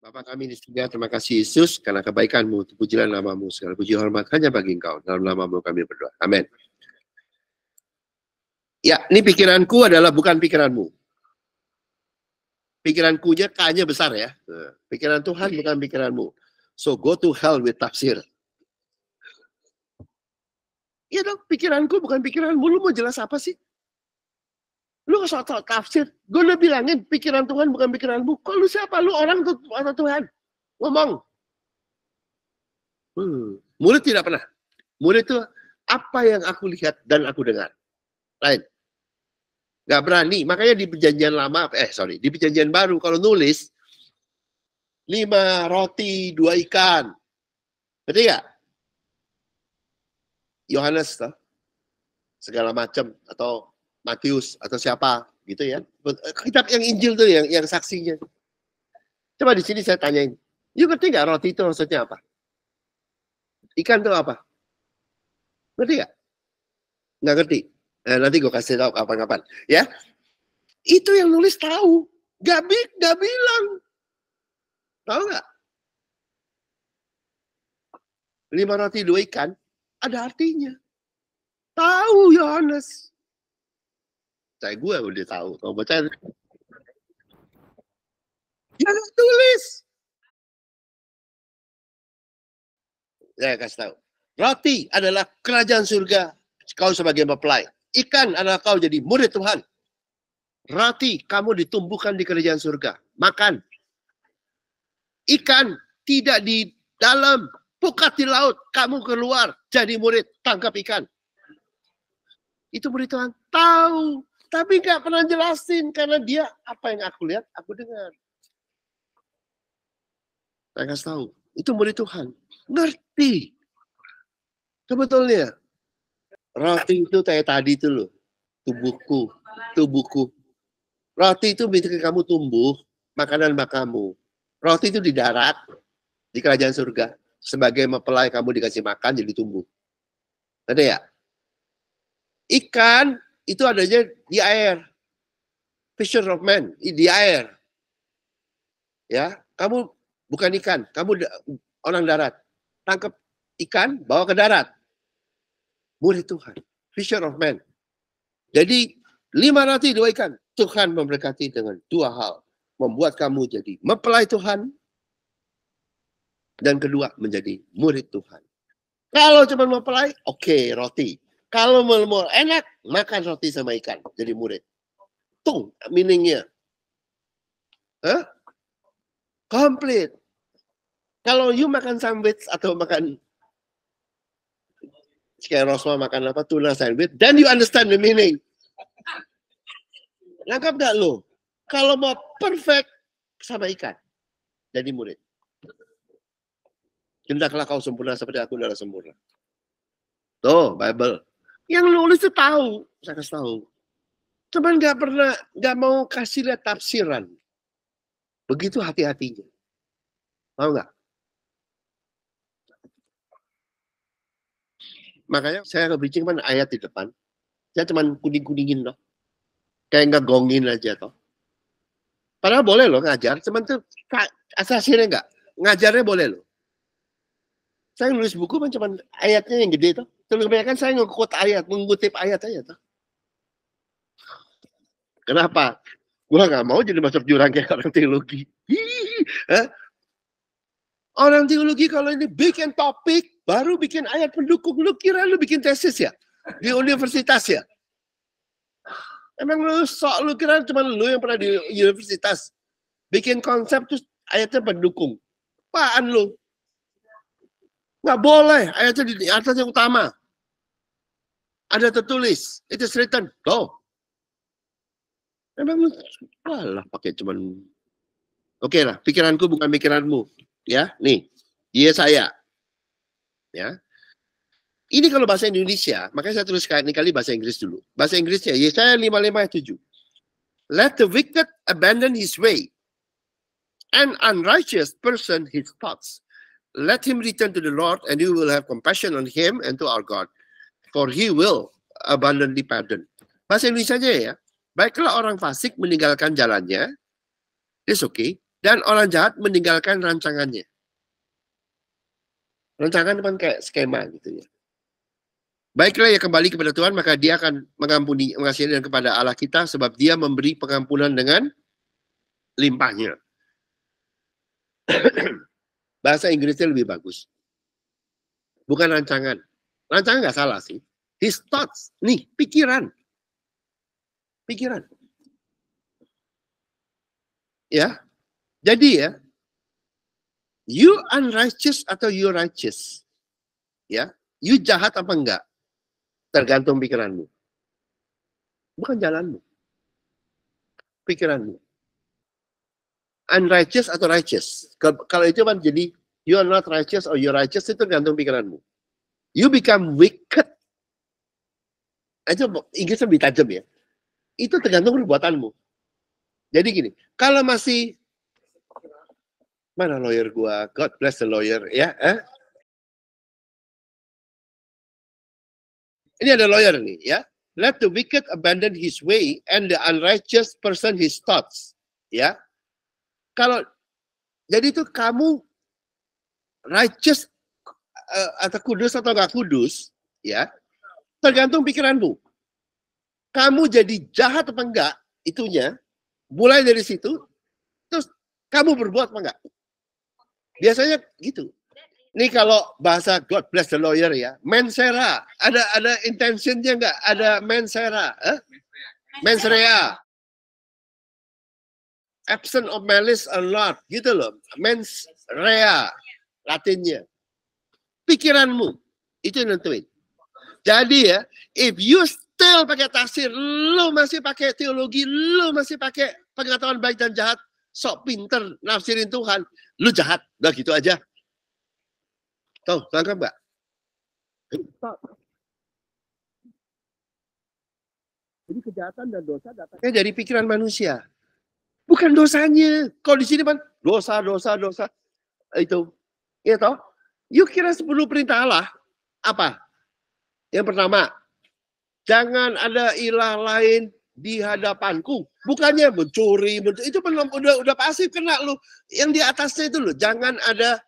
Bapa kami di surga, terima kasih Yesus karena kebaikan-Mu, pujilah nama-Mu, segala puji hormat hanya bagi Engkau. Dalam nama-Mu kami berdoa. Amin. Ya, ini pikiranku adalah bukan pikiranmu. Pikirankunya K-nya besar ya. Pikiran Tuhan bukan pikiranmu. So go to hell with tafsir. Iya dong, pikiranku bukan pikiranmu. Lu mau jelas apa sih? Lu nggak soal tafsir. Gue udah bilangin pikiran Tuhan bukan pikiranmu. Kok lu siapa? Lu orang atau Tuhan? Ngomong. Mulut tidak pernah. Mulut itu apa yang aku lihat dan aku dengar. Lain. Nggak berani. Makanya di perjanjian lama, di perjanjian baru kalau nulis 5 roti 2 ikan. Berarti nggak? Yohanes toh? Segala macam atau Matius atau siapa gitu ya. Kitab yang Injil tuh yang saksinya. Coba di sini saya tanyain. You ngerti nggak roti itu maksudnya apa? Ikan itu apa? Ngerti nggak? Nggak ngerti. Nanti gue kasih tahu kapan-kapan. Ya, itu yang nulis tahu. Gak bilang. Tahu nggak? 5 roti 2 ikan ada artinya. Tahu Yohanes. Gue udah tahu. Kalau baca jangan tulis. Saya kasih tahu. Roti adalah kerajaan surga. Kau sebagai mempelai. Ikan adalah kau jadi murid Tuhan. Roti, kamu ditumbuhkan di kerajaan surga. Makan. Ikan tidak di dalam, pukat di laut. Kamu keluar jadi murid, tangkap ikan. Itu murid Tuhan. Tahu. Tapi nggak pernah jelasin. Karena dia, apa yang aku lihat, aku dengar. Saya kasih tahu. Itu murid Tuhan. Ngerti. Sebetulnya. Roti itu kayak tadi itu loh. Tubuhku. Roti itu bikin kamu tumbuh. Makanan kamu. Roti itu di darat. Di kerajaan surga. Sebagai mempelai kamu dikasih makan jadi tumbuh. Ada ya? Ikan itu adanya di air. Fisher of men. Di air. Ya, kamu bukan ikan. Kamu orang darat. Tangkap ikan, bawa ke darat. Murid Tuhan. Fisher of men. Jadi 5 roti 2 ikan. Tuhan memberkati dengan 2 hal. Membuat kamu jadi mempelai Tuhan. Dan kedua menjadi murid Tuhan. Kalau cuma mempelai, oke, roti. Kalau mau enak, makan roti sama ikan. Jadi murid. Tuh meaningnya. Komplit. Kalau you makan sandwich atau makan kayak Rosma makan apa, tuna sandwich, then you understand the meaning. Nangkap gak lo? Kalau mau perfect sama ikan, jadi murid. Hendaklah kau sempurna seperti aku adalah sempurna. Tuh, Bible. Yang nulis itu tahu, saya kasih tahu. Cuman nggak mau kasih lihat tafsiran. Begitu hati-hatinya. Tahu nggak? Makanya saya nge-preaching kan ayat di depan. Saya cuma kuning-kuningin loh. Kayak ngegongin aja toh. Padahal boleh loh ngajar. Cuman tuh asasinya enggak. Ngajarnya boleh loh. Saya nulis buku kan cuma ayatnya yang gede toh. Terus kebanyakan saya ngekut ayat. Mengutip ayat aja toh. Kenapa? Gua nggak mau jadi masuk jurang kayak orang teologi. Orang teologi kalau ini bikin topik, baru bikin ayat pendukung. Lu kira lu bikin tesis ya? Di universitas ya? Emang lu kira cuma lu yang pernah di universitas? Bikin konsep terus ayatnya pendukung. Apaan lu? Nggak boleh, ayatnya di atas yang utama. Ada tertulis, it is written. Go. Emang lu, alah pakai cuman. Oke lah, pikiranku bukan pikiranmu. Ya, nih, Yesaya. Ya. Ini kalau bahasa Indonesia, makanya saya tulis kali bahasa Inggris dulu. Bahasa Inggrisnya, Yesaya 55 ayat 7. Let the wicked abandon his way, and unrighteous person his thoughts. Let him return to the Lord, and you will have compassion on him and to our God, for he will abundantly pardon. Bahasa Indonesia aja ya. Baiklah orang fasik meninggalkan jalannya, it's okay. Dan orang jahat meninggalkan rancangannya. Rancangan kan kayak skema gitu ya. Baiklah ya kembali kepada Tuhan, maka dia akan mengampuni, mengasihi dan kepada Allah kita, sebab dia memberi pengampunan dengan limpahnya. Bahasa Inggrisnya lebih bagus. Bukan rancangan. Rancangan nggak salah sih. His thoughts. Nih, pikiran. Pikiran. Ya. Jadi ya, you unrighteous atau you righteous. Ya. You jahat apa enggak? Tergantung pikiranmu. Bukan jalanmu. Pikiranmu. Unrighteous atau righteous. Kalau itu kan jadi you are not righteous or you righteous, itu tergantung pikiranmu. You become wicked. Itu Inggris lebih tajam ya. Itu tergantung perbuatanmu. Jadi gini, kalau masih mana lawyer gua? God bless the lawyer ya. Ini ada lawyer nih ya. Let the wicked abandon his way and the unrighteous person his thoughts. Ya. Kalau jadi itu kamu righteous atau kudus atau nggak kudus, ya tergantung pikiranmu. Kamu jadi jahat apa enggak, itunya mulai dari situ. Terus kamu berbuat apa enggak? Biasanya gitu. Ini kalau bahasa God bless the lawyer ya, mensera. Ada intentionnya enggak? Ada mensera, mens rea. Absent of malice a lot, gitu loh. Mens rea, Latinnya. Pikiranmu, itu yang nentuin. Jadi ya, if you still pakai tafsir, lu masih pakai teologi, lu masih pakai pengetahuan baik dan jahat, sok pinter nafsirin Tuhan, lu jahat. Udah gitu aja. Tuh, tangkap nggak? Jadi kejahatan dan dosa datangnya dari pikiran manusia. Bukan dosanya. Kalau di sini kan dosa. Itu. Ya toh? Yuk kira 10 perintah Allah. Apa? Yang pertama, jangan ada ilah lain di hadapanku. Bukannya mencuri, itu belum udah pasti kena lu. Yang di atasnya itu loh, jangan ada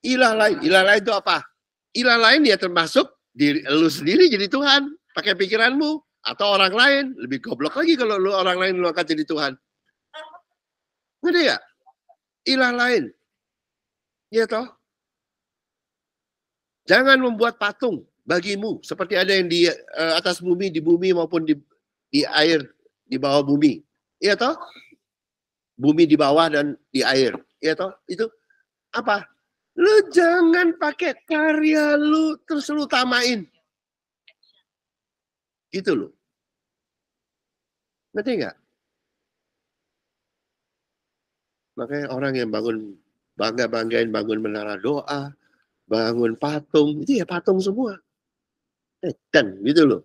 ilah lain. Ilah lain itu apa? Ilah lain ya termasuk diri lu sendiri jadi Tuhan, pakai pikiranmu, atau orang lain. Lebih goblok lagi kalau lu orang lain lu akan jadi Tuhan. Ngerti ya? Ilah lain. Ya toh? Jangan membuat patung bagimu seperti ada yang di atas bumi, di bumi maupun di air, di bawah bumi. Iya toh? Bumi di bawah dan di air. Iya toh? Itu apa? Lu jangan pakai karya lu terus lu tamain. Gitu loh. Ngerti nggak? Makanya orang yang banggain bangun menara doa, bangun patung, itu ya patung semua. Dan gitu loh.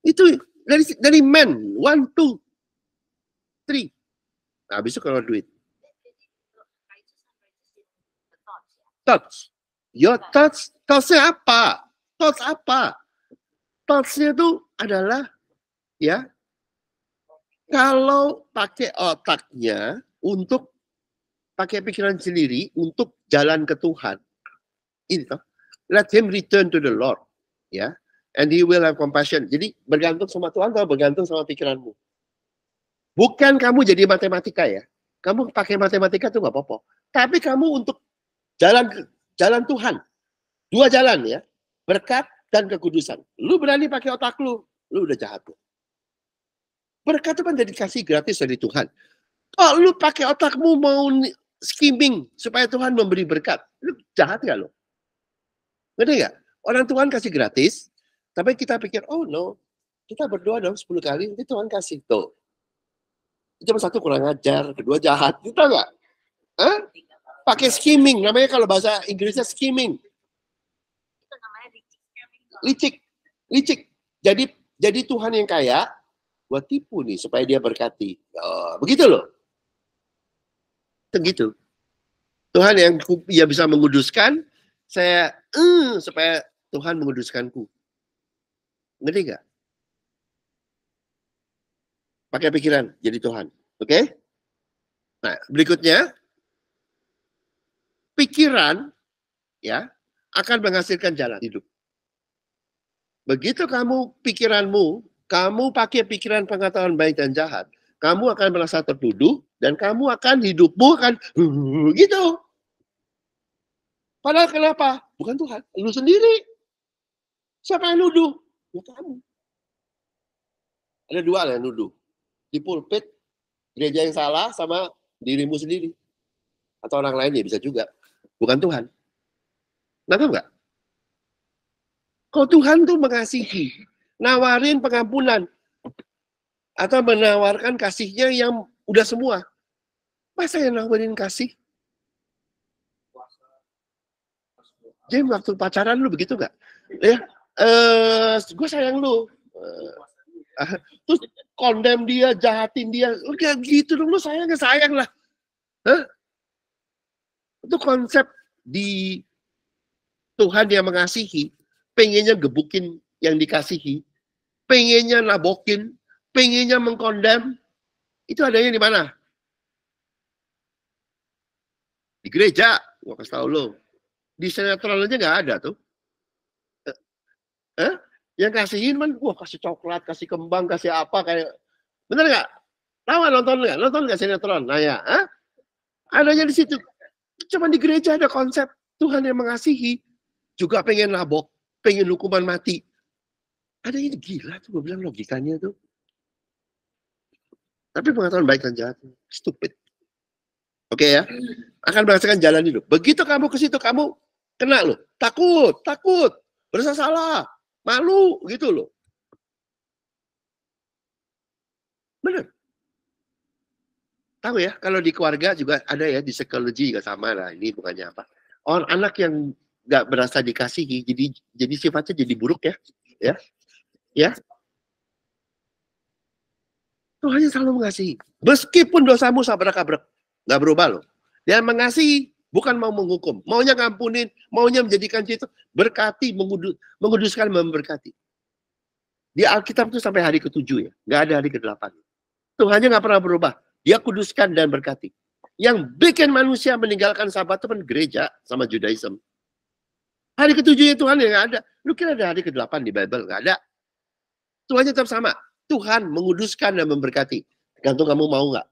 Itu dari men, 1, 2, 3. Nah, habis itu kalau duit. Thoughts. Your thoughts. Thoughts-nya apa? Thoughts apa? Thoughts-nya itu adalah ya kalau pakai otaknya untuk pakai pikiran sendiri untuk jalan ke Tuhan. Ini toh. Let him return to the Lord. Ya. And he will have compassion. Jadi bergantung sama Tuhan atau bergantung sama pikiranmu. Bukan kamu jadi matematika ya. Kamu pakai matematika itu nggak apa-apa. Tapi kamu untuk jalan Tuhan. 2 jalan ya. Berkat dan kekudusan. Lu berani pakai otak lu udah jahat. Berkat itu kan jadi kasih gratis dari Tuhan. Kalau lu pakai otakmu mau skimming supaya Tuhan memberi berkat, lu jahat nggak lo? Ngerti nggak? Orang Tuhan kasih gratis, tapi kita pikir, oh no, kita berdoa dong 10 kali, nanti Tuhan kasih. Tuh. Cuma 1 kurang ajar, kedua jahat. Gitu nggak? Pakai skimming, namanya kalau bahasa Inggrisnya skimming. Licik. Jadi Tuhan yang kaya, buat tipu nih supaya dia berkati. Begitu loh. Begitu. Tuhan yang ya bisa menguduskan, saya supaya Tuhan menguduskanku. Ngerti nggak? Pakai pikiran jadi Tuhan. Oke? Nah, berikutnya, pikiran ya akan menghasilkan jalan hidup. Begitu kamu pakai pikiran pengetahuan baik dan jahat, kamu akan merasa tertuduh dan kamu akan hidupmu akan gitu. Padahal kenapa? Bukan Tuhan, lu sendiri. Siapa yang nuduh? Ya kamu. Ada dua yang nuduh. Di pulpit, gereja yang salah sama dirimu sendiri. Atau orang lain ya bisa juga. Bukan Tuhan. Nangkap nggak? Kalau Tuhan tuh mengasihi, nawarin pengampunan, atau menawarkan kasihnya yang udah semua. Masa yang nawarin kasih? Jadi waktu pacaran lu begitu nggak? Ya, gue sayang lu. Terus kondem dia, jahatin dia. Udah gitu dong, lu sayang lah. Hah? Itu konsep di Tuhan yang mengasihi, pengennya gebukin yang dikasihi, pengennya nabokin, pengennya mengkondem, itu adanya di mana? Di gereja, gua kasih tahu lo. Di sinetron aja nggak ada tuh. Yang kasihin man, wah kasih coklat, kasih kembang, kasih apa kayak, bener nggak? Tahu nonton nggak sinetron? Nah ya, adanya di situ. Cuma di gereja ada konsep Tuhan yang mengasihi, juga pengen nabok, pengen hukuman mati. Ada ini gila tuh, gue bilang logikanya tuh. Tapi pengetahuan baik dan jahat, stupid. Oke ya, akan merasakan jalan hidup. Begitu kamu ke situ, kamu kena loh, takut, berasa salah, malu gitu loh. Bener. Tahu ya, kalau di keluarga juga ada ya, di psikologi juga sama lah. Ini bukannya apa. Orang anak yang nggak berasa dikasihi, jadi sifatnya jadi buruk ya, ya. Tuhan yang selalu mengasihi. Meskipun dosamu sabrak-abrek, nggak berubah loh. Dia mengasihi, bukan mau menghukum. Maunya ngampunin, maunya menjadikan itu berkati, menguduskan, memberkati. Di Alkitab itu sampai hari ke-7 ya, nggak ada hari ke-8. Tuhannya nggak pernah berubah. Dia kuduskan dan berkati. Yang bikin manusia meninggalkan sabat itu kan gereja sama Judaism. Hari ke-7 Tuhan yang nggak ada. Lu kira ada hari ke-8 di Bible? Nggak ada. Tuhannya tetap sama. Tuhan menguduskan dan memberkati. Tergantung kamu mau nggak.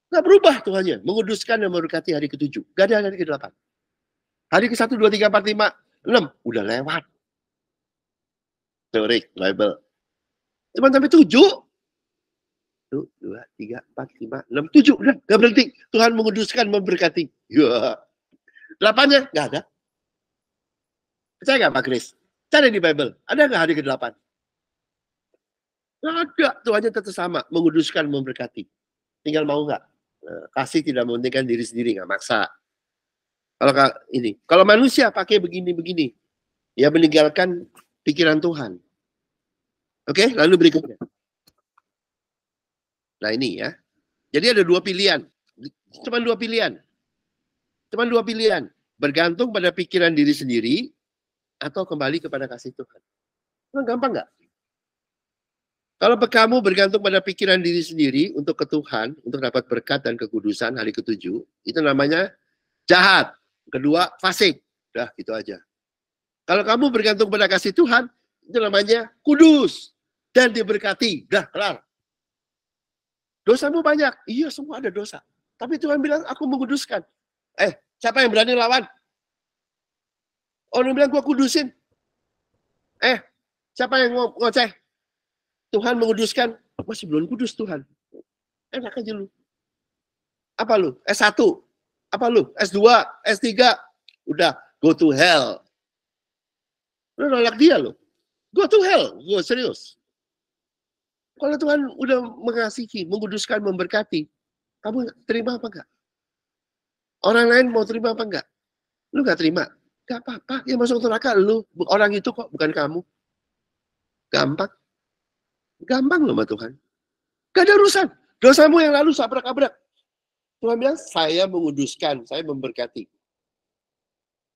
Nggak berubah Tuhannya. Menguduskan dan memberkati hari ke-7. Nggak ada hari ke-8. Hari ke-1, 2, 3, 4, 5, 6. Udah lewat. Teori, Bible. Cuma sampai 7. 1, 2, 3, 4, 5, 6, 7. Udah, nggak berhenti. Tuhan menguduskan, memberkati. Ya. 8-nya nggak ada. Percaya nggak Pak Chris? Cari di Bible. Ada nggak hari ke-8? Nggak ada. Tuhannya tetap sama. Menguduskan, memberkati. Tinggal mau nggak? Kasih tidak mementingkan diri sendiri. Nggak maksa. Kalau manusia pakai begini-begini. Ya meninggalkan pikiran Tuhan. Oke, lalu berikutnya. Nah ini ya. Jadi ada dua pilihan. Cuma dua pilihan. Bergantung pada pikiran diri sendiri atau kembali kepada kasih Tuhan. Gampang nggak? Kalau kamu bergantung pada pikiran diri sendiri untuk ke Tuhan, untuk dapat berkat dan kekudusan hari ke-7, itu namanya jahat. Kedua, fasik. Udah, gitu aja. Kalau kamu bergantung pada kasih Tuhan, itu namanya kudus dan diberkati. Udah, kelar. Dosamu banyak. Iya, semua ada dosa. Tapi Tuhan bilang, aku menguduskan. Siapa yang berani lawan? Orang bilang, gua kudusin. Siapa yang ngoceh? Tuhan menguduskan, masih belum kudus Tuhan. Enak aja lu. Apa lu? S1? Apa lu? S2? S3? Udah, go to hell. Lu nolak dia lu. Go to hell. Gue serius. Kalau Tuhan udah mengasihi, menguduskan, memberkati, kamu terima apa enggak? Orang lain mau terima apa enggak? Lu enggak terima? Enggak apa-apa. Yang masuk neraka lu. Orang itu kok, bukan kamu. Gampang. Gampang loh sama Tuhan. Gak ada urusan. Dosamu yang lalu sabrak-abrak. Tuhan bilang, saya menguduskan, saya memberkati.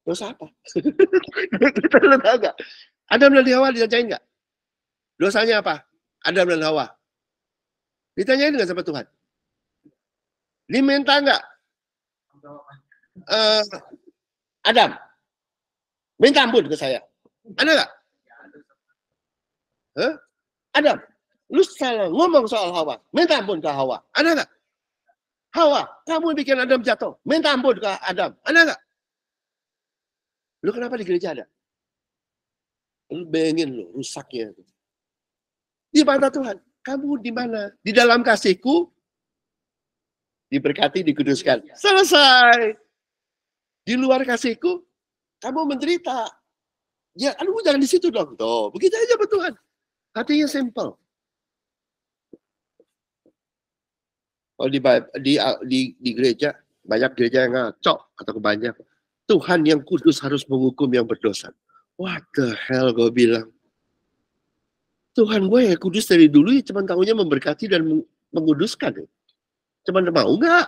Dosa apa? Kita tahu gak? Adam dan Hawa ditanyain gak? Dosanya apa? Adam dan Hawa. Ditanyain gak sama Tuhan? Diminta nggak? Adam, minta ampun ke saya. Ada nggak? Adam, lu salah ngomong soal Hawa. Minta ampun ke Hawa. Ada nggak? Hawa, kamu bikin Adam jatuh. Minta ampun ke Adam. Ada nggak? Lu kenapa di gereja ada? Lu bayangin lu rusaknya. Di mata Tuhan. Kamu di mana? Di dalam kasihku, diberkati, dikuduskan. Selesai. Di luar kasihku, kamu menderita. Ya, aduh jangan di situ dong. Tuh, begitu aja buat Tuhan. Hatinya simple. Kalau di gereja, banyak gereja yang ngaco atau kebanyakan. Tuhan yang kudus harus menghukum yang berdosa. What the hell gue bilang. Tuhan gue ya kudus dari dulu ya cuma tahunya memberkati dan menguduskan. Ya. Cuman mau nggak?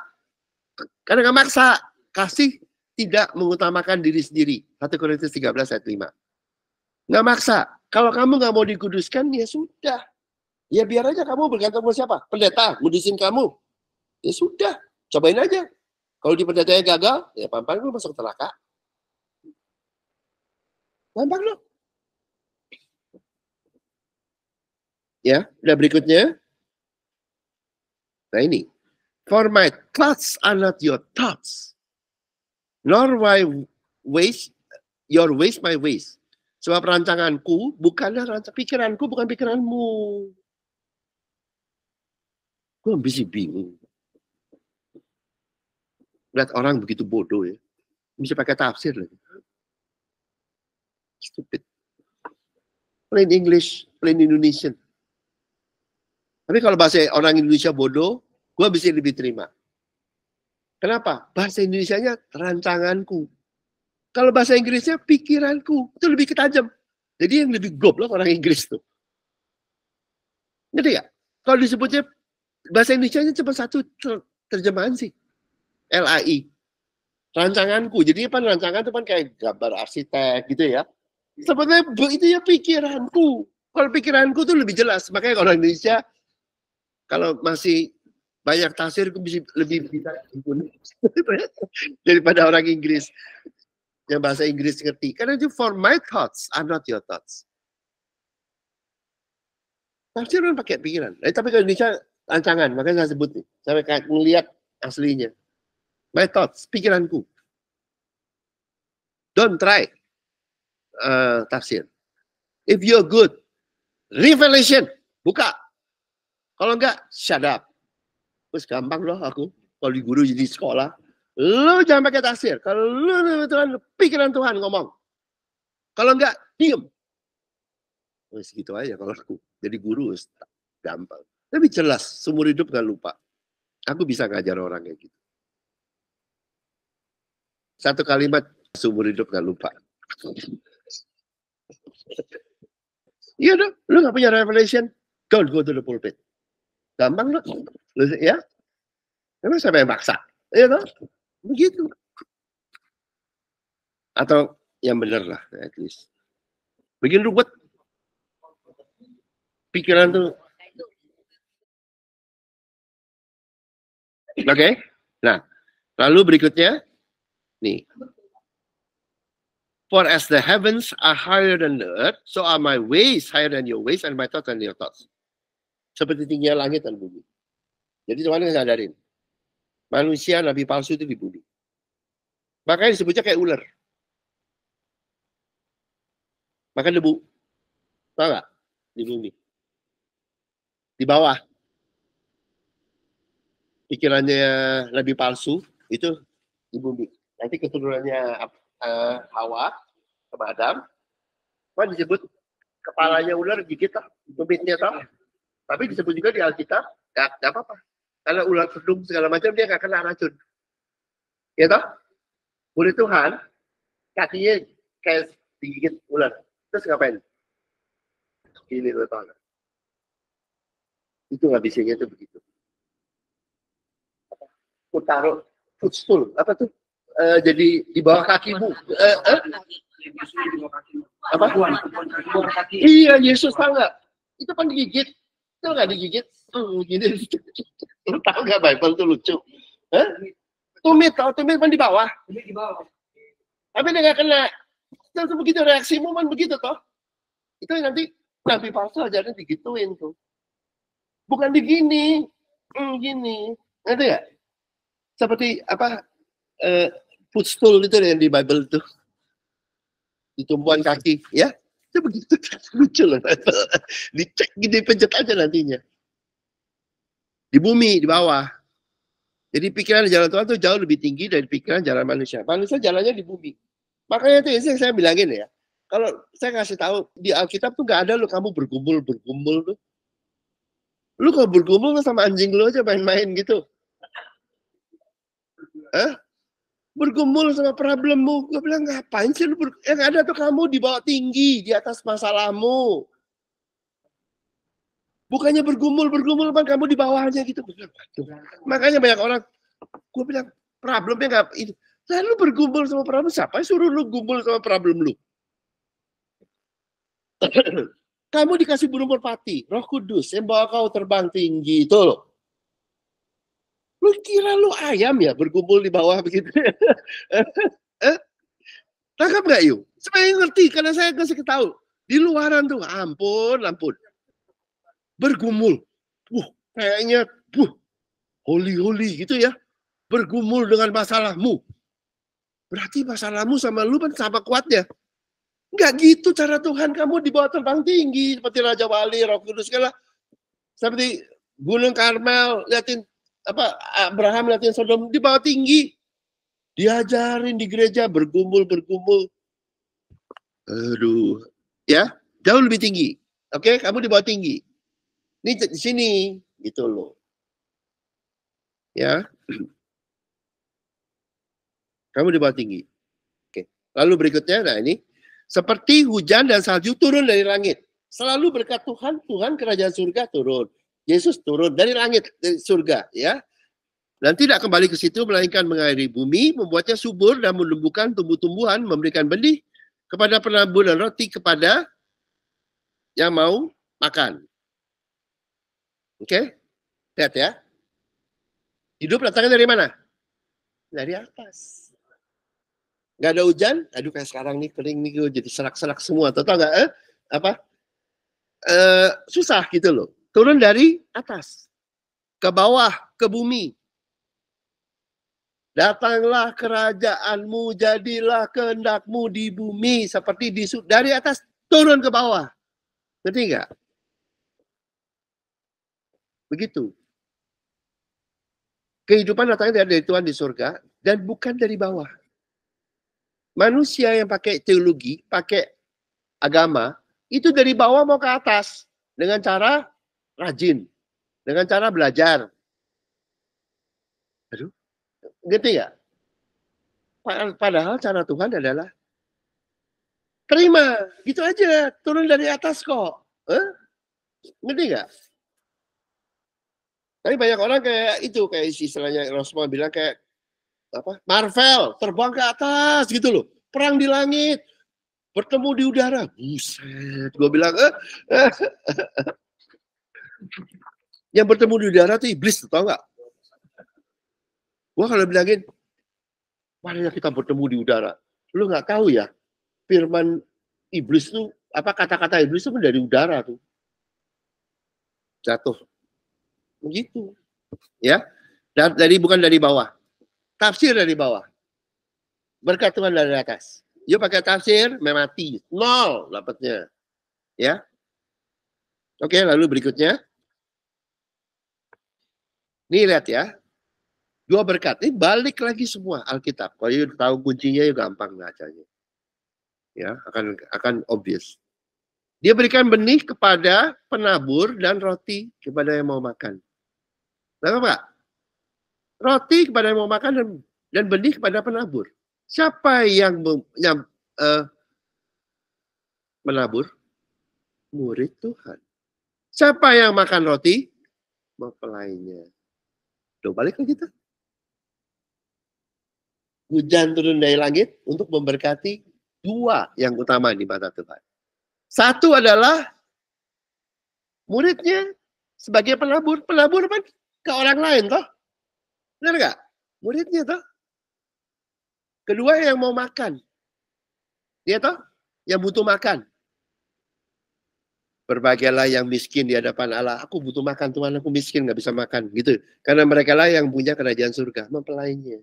Karena nggak maksa. Kasih tidak mengutamakan diri sendiri. 1 Korintus 13 ayat 5. Nggak maksa. Kalau kamu nggak mau dikuduskan, ya sudah. Ya biar aja kamu bergantung sama siapa? Pendeta, kudusin kamu. Ya sudah, cobain aja. Kalau di pendetanya gagal, ya pampang lu masuk neraka. Pampang lu. Ya, udah berikutnya. Nah ini. For my thoughts are not your thoughts. Nor my ways, your ways my ways. Sebab rancanganku bukanlah pikiranku, bukan pikiranmu. Gue bisa bingung. Lihat orang begitu bodoh ya. Bisa pakai tafsir lagi. Stupid. Plain English, plain Indonesian. Tapi kalau bahasa orang Indonesia bodoh, gue bisa lebih terima. Kenapa? Bahasa Indonesianya rancanganku. Kalau bahasa Inggrisnya pikiranku. Itu lebih ketajam. Jadi yang lebih goblok orang Inggris tuh. Ngerti gak? Kalau disebutnya bahasa Indonesianya cuma satu terjemahan sih. LAI. Rancanganku. Jadi apa rancangan itu kan kayak gambar arsitek gitu ya. Sebenarnya itu ya pikiranku. Kalau pikiranku tuh lebih jelas. Makanya kalau Indonesia kalau masih banyak tafsir bisa lebih bisa daripada orang Inggris yang bahasa Inggris ngerti. Karena itu for my thoughts are not your thoughts. Tafsir kan pakai pikiran. Tapi kalau Indonesia rancangan, makanya saya sebut nih. Saya ngelihat aslinya. My thoughts, pikiranku. Don't try tafsir. If you're good, revelation, buka. Kalau enggak, shut up. Terus gampang loh aku. Kalau di guru jadi sekolah, lu jangan pakai tafsir. Kalau lu Tuhan, pikiran Tuhan ngomong. Kalau enggak, diem. Segitu aja kalau aku. Jadi guru gampang. Tapi jelas, seumur hidup gak lupa. Aku bisa ngajar orang kayak gitu. Satu kalimat, seumur hidup gak lupa. Iya dong, lu gak punya revelation, don't go to the pulpit. Gampang loh. Ya, memang siapa yang maksa? Iya dong, begitu. Atau yang benar lah, at least. Bikin ruwet. Pikiran tuh. Oke. Nah, lalu berikutnya. Nih. For as the heavens are higher than the earth, so are my ways higher than your ways and my thoughts than your thoughts. Seperti tingginya langit dan bumi. Jadi Tuhan ngadarin. Manusia, nabi palsu itu di bumi. Makanya disebutnya kayak ular. Makan debu. Tahu nggak? Di bumi. Di bawah. Pikirannya nabi palsu itu di bumi. Nanti keturunannya Hawa sama Adam. Kan disebut kepalanya ular gigit lah. Tumitnya tau. Tapi disebut juga di Alkitab. Gak apa-apa. Karena ular kedung segala macam dia gak kena racun. Ya toh? Murid Tuhan kakinya kayak digigit ular. Terus ngapain? Ini lo tau gak? Itu nggak bisanya tuh begitu. Aku taruh footstool apa tuh? Jadi di bawah kakimu. Apa? Iya, Yesus tahu nggak? Itu kan digigit. Itu nggak digigit. Gini. Lu tahu nggak Bible tuh lucu? Hah? Tumit kan di bawah. Di bawah. Tapi dia nggak kena. Langsung begitu reaksimu kan begitu toh. Itu nanti nabi palsu aja nanti digituin tuh. Bukan begini, gini. Ngerti nggak? Seperti apa? Footstool itu yang di Bible tuh. Di tumpuan kaki, ya. Itu begitu lucu loh. Dicek gini pencet aja nantinya. Di bumi, di bawah. Jadi pikiran jalan Tuhan itu jauh lebih tinggi dari pikiran jalan manusia. Manusia jalannya di bumi. Makanya itu yang saya bilangin ya. Kalau saya kasih tahu di Alkitab tuh nggak ada lo kamu bergumul tuh. Lu kalau bergumul sama anjing lu aja main-main gitu. Bergumul sama problemmu. Gue bilang ngapain sih lu yang ada tuh kamu di bawah tinggi di atas masalahmu. Bukannya bergumul kan kamu di bawahnya gitu. Makanya banyak orang, gue bilang problemnya nggak itu. Lalu bergumul sama problem siapa? Suruh lu gumul sama problem lu. Kamu dikasih burung merpati, Roh Kudus yang bawa kau terbang tinggi itu loh. Lu kira lu ayam ya bergumul di bawah begitu? Tangkap nggak yuk? Saya ngerti karena saya kasih tahu di luaran tuh ampun. Bergumul. Kayaknya holy gitu ya. Bergumul dengan masalahmu. Berarti masalahmu sama lu kan sama kuatnya. Enggak gitu cara Tuhan, kamu dibawa terbang tinggi seperti Raja Wali, Roh Kudus segala. Seperti Gunung Karmel, liatin apa Abraham liatin Sodom dibawa tinggi. Diajarin di gereja bergumul. Aduh. Ya, jauh lebih tinggi. Oke, kamu dibawa tinggi. Ini di sini gitu loh. Ya. Kamu di bawah tinggi. Oke. Lalu berikutnya, nah ini. Seperti hujan dan salju turun dari langit. Selalu berkat Tuhan kerajaan surga turun. Yesus turun dari langit, dari surga. Ya. Dan tidak kembali ke situ, melainkan mengairi bumi, membuatnya subur dan menumbuhkan tumbuh-tumbuhan, memberikan benih kepada penabur dan roti kepada yang mau makan. Oke? Lihat ya. Hidup datangnya dari mana? Dari atas. Nggak ada hujan, aduh kayak sekarang nih kering nih jadi serak-serak semua. Tahu nggak? Susah gitu loh. Turun dari atas ke bawah, ke bumi. Datanglah kerajaanmu, jadilah kehendakmu di bumi seperti dari atas turun ke bawah. Ngerti nggak? Begitu. Kehidupan datangnya dari Tuhan di surga dan bukan dari bawah. Manusia yang pakai teologi, pakai agama, itu dari bawah mau ke atas dengan cara rajin, dengan cara belajar. Aduh, ngerti nggak? Padahal cara Tuhan adalah terima, gitu aja, turun dari atas kok. Ngerti nggak? Tapi banyak orang kayak itu, kayak istilahnya Rosma bilang kayak apa? Marvel, terbang ke atas gitu loh. Perang di langit, bertemu di udara. Buset, gue bilang, yang bertemu di udara tuh iblis, tau nggak? Gue kalau bilangin, mana kita bertemu di udara? Lu nggak tahu ya, firman iblis tuh, apa kata-kata iblis tuh dari udara tuh. Jatuh. Begitu. Ya. Bukan dari bawah. Tafsir dari bawah. Berkat Tuhan dari atas. Yuk pakai tafsir, memati. 0 dapatnya. Ya. Oke, lalu berikutnya. Nih lihat ya. 2 berkat. Ini balik lagi semua Alkitab. Kalau you tahu kuncinya, you gampang bacanya. Ya, akan obvious. Dia berikan benih kepada penabur dan roti kepada yang mau makan. Tahu Pak? Roti kepada yang mau makan dan benih kepada penabur. Siapa yang menabur? Murid Tuhan. Siapa yang makan roti? Mempelainya. Tuh balik ke kita. Hujan turun dari langit untuk memberkati 2 yang utama di mata Tuhan. 1 adalah muridnya sebagai penabur. Penabur kan ke orang lain toh. Benar nggak? Muridnya toh. Kedua yang mau makan. Dia toh, yang butuh makan. Berbahagialah yang miskin di hadapan Allah. Aku butuh makan, Tuhan, aku miskin, nggak bisa makan. Gitu. Karena mereka lah yang punya kerajaan surga. Mempelainya.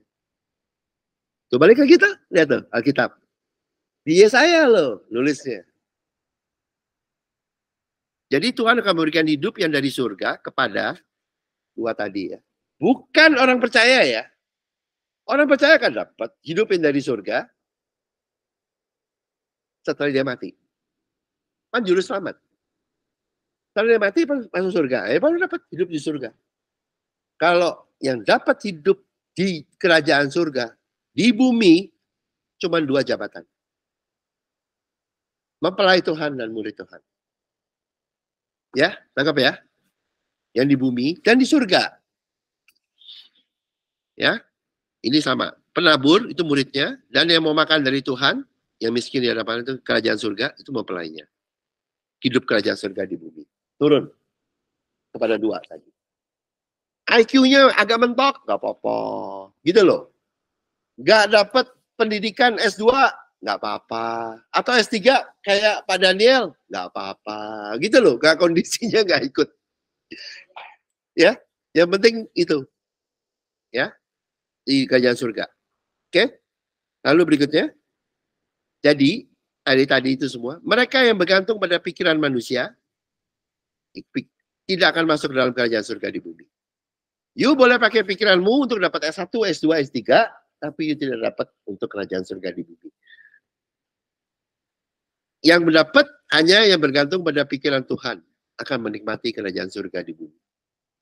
Tuh balik ke kita, lihat tuh Alkitab. Di Yesaya loh nulisnya. Jadi Tuhan akan memberikan hidup yang dari surga kepada dua tadi ya. Bukan orang percaya ya. Orang percaya kan dapat hidup yang dari surga setelah dia mati. Kan juru selamat. Setelah dia mati masuk surga. Baru dapat hidup di surga. Kalau yang dapat hidup di kerajaan surga, di bumi, cuma dua jabatan. Mempelai Tuhan dan murid Tuhan. Ya, tangkap ya. Yang di bumi dan di surga. Ya, ini sama. Penabur itu muridnya, dan yang mau makan dari Tuhan, yang miskin di hadapan itu kerajaan surga, itu mempelainya. Hidup kerajaan surga di bumi. Turun kepada dua tadi. IQ-nya agak mentok, nggak apa-apa. Gitu loh. Nggak dapat pendidikan S2, nggak apa-apa. Atau S3 kayak Pak Daniel, nggak apa-apa. Gitu loh, nggak kondisinya nggak ikut. Ya, yang penting itu. Ya, di kerajaan surga. Oke? Lalu berikutnya. Jadi, tadi itu semua, mereka yang bergantung pada pikiran manusia, tidak akan masuk dalam kerajaan surga di bumi. You boleh pakai pikiranmu untuk dapat S1, S2, S3, tapi you tidak dapat untuk kerajaan surga di bumi. Yang mendapat hanya yang bergantung pada pikiran Tuhan akan menikmati kerajaan surga di bumi.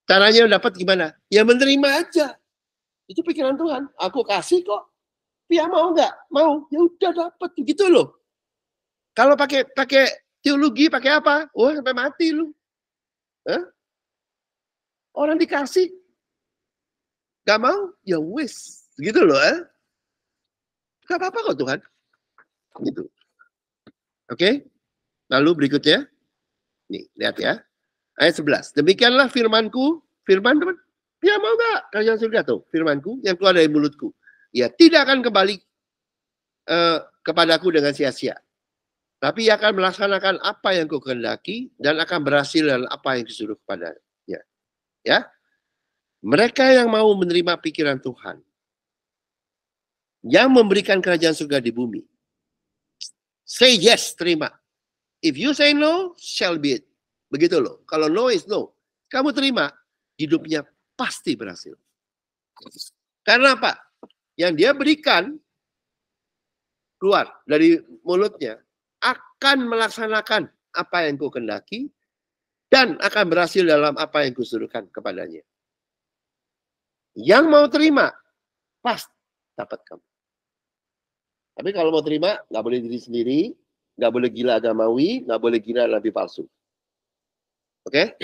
Caranya dapat gimana? Ya menerima aja. Itu pikiran Tuhan. Aku kasih kok. Pia mau nggak? Mau. Ya udah dapat. Gitu loh. Kalau pakai teologi, pakai apa? Wah, sampai mati lu. Hah? Orang dikasih. Gak mau? Ya wis. Gitu loh. Gak apa-apa kok Tuhan. Gitu. Oke. Lalu berikutnya. Nih, lihat ya. Ayat 11. Demikianlah firmanku. Firman teman. Ya mau nggak? Kerajaan surga tuh. Firmanku yang keluar dari mulutku. Ya tidak akan kembali kepadaku dengan sia-sia. Tapi ia akan melaksanakan apa yang kau kehendaki dan akan berhasil dalam apa yang disuruh kepadanya. Ya. Mereka yang mau menerima pikiran Tuhan, yang memberikan kerajaan surga di bumi, say yes, terima. If you say no, shall be it. Begitu loh. Kalau no is no. Kamu terima, hidupnya pasti berhasil. Karena apa? Yang dia berikan keluar dari mulutnya akan melaksanakan apa yang kau kehendaki dan akan berhasil dalam apa yang kusuruhkan kepadanya. Yang mau terima, pas dapat kamu. Tapi kalau mau terima, nggak boleh diri sendiri, nggak boleh gila agamawi, nggak boleh gila nabi palsu. Oke?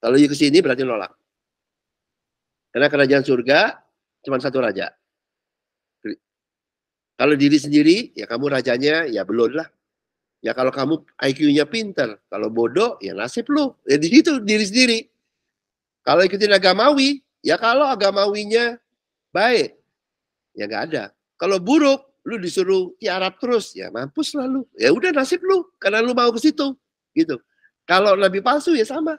Kalau you ke sini berarti nolak. Karena kerajaan surga cuma satu raja. Kalau diri sendiri, ya kamu rajanya, ya belum lah. Ya kalau kamu IQ-nya pinter, kalau bodoh, ya nasib lu. Ya di situ diri sendiri. Kalau ikutin agamawi, ya kalau agamawinya baik, ya nggak ada. Kalau buruk, lu disuruh tiarap terus, ya mampus lah lu. Ya udah nasib lu, karena lu mau ke situ, gitu. Kalau nabi palsu ya sama.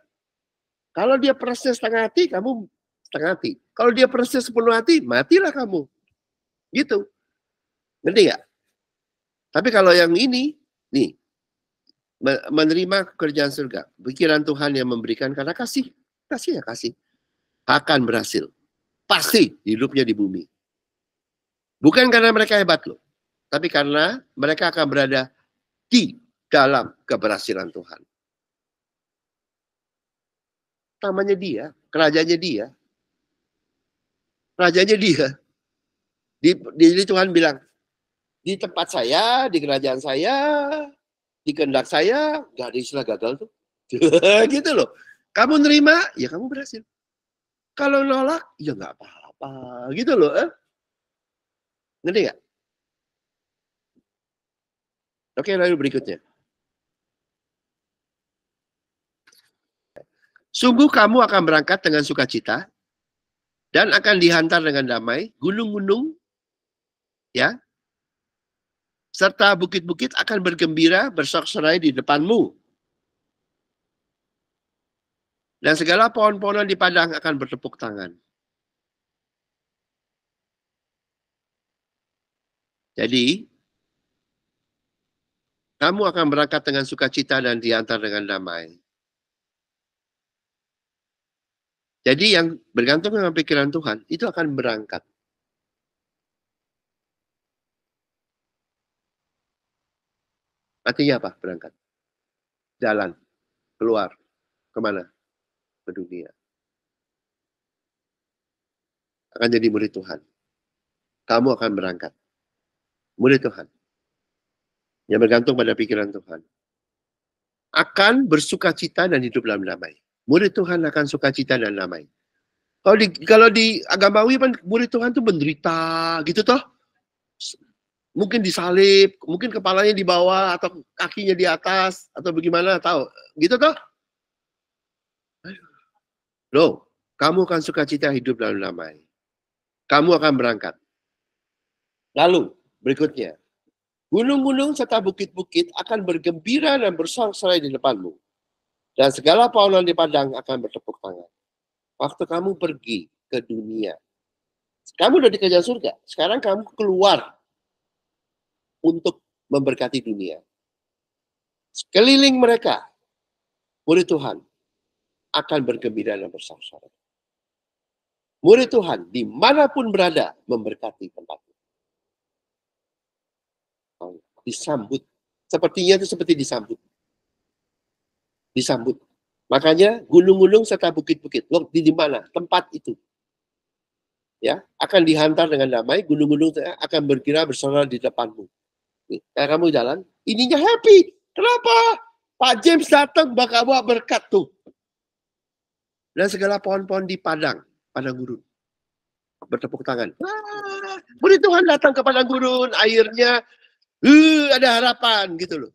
Kalau dia perasaan setengah hati, kamu setengah hati. Kalau dia perasaan sepenuh hati, matilah kamu, gitu. Ngerti nggak? Tapi kalau yang ini, nih, menerima kerjaan surga. Pikiran Tuhan yang memberikan karena kasih. Kasih ya kasih. Akan berhasil. Pasti hidupnya di bumi. Bukan karena mereka hebat loh. Tapi karena mereka akan berada di dalam keberhasilan Tuhan. Namanya dia. Kerajaannya dia. Rajanya dia. Jadi Tuhan bilang, di tempat saya, di kerajaan saya, di kehendak saya, gak ada istilah gagal tuh. Gitu loh. Kamu nerima, ya kamu berhasil. Kalau nolak, ya nggak apa-apa. Gitu loh. Ngerti nggak? Oke, lalu berikutnya. Sungguh kamu akan berangkat dengan sukacita, dan akan dihantar dengan damai. Gunung-gunung, ya, serta bukit-bukit akan bergembira, bersorak-sorai di depanmu. Dan segala pohon-pohonan di padang akan bertepuk tangan. Jadi, kamu akan berangkat dengan sukacita dan diantar dengan damai. Jadi yang bergantung dengan pikiran Tuhan, itu akan berangkat. Artinya apa berangkat? Jalan, keluar, kemana? Ke dunia. Akan jadi murid Tuhan. Kamu akan berangkat. Murid Tuhan. Yang bergantung pada pikiran Tuhan. Akan bersukacita dan hidup dalam damai. Murid Tuhan akan sukacita dan damai. Kalau di agamawi kan murid Tuhan tuh menderita gitu toh. Mungkin disalib, mungkin kepalanya di bawah atau kakinya di atas atau bagaimana tahu. Gitu toh? Loh, kamu akan sukacita hidup dalam damai. Kamu akan berangkat. Lalu berikutnya, gunung-gunung serta bukit-bukit akan bergembira dan bersorak-sorai di depanmu. Dan segala paunan di padang akan bertepuk tangan. Waktu kamu pergi ke dunia, kamu udah di kerajaan surga. Sekarang kamu keluar untuk memberkati dunia. Sekeliling mereka, murid Tuhan akan bergembira dan bersorak-sorai. Murid Tuhan dimanapun berada memberkati tempatnya. Disambut. Sepertinya itu seperti disambut. Disambut. Makanya gunung-gunung serta bukit-bukit. Loh, di mana? Tempat itu. Ya, akan dihantar dengan damai, gunung-gunung akan berkira bersorak di depanmu. Kayak kamu jalan, ininya happy. Kenapa? Pak James datang bakal bawa berkat tuh. Dan segala pohon-pohon di padang gurun. Bertepuk tangan. Murid Tuhan datang ke padang gurun, airnya ada harapan gitu loh.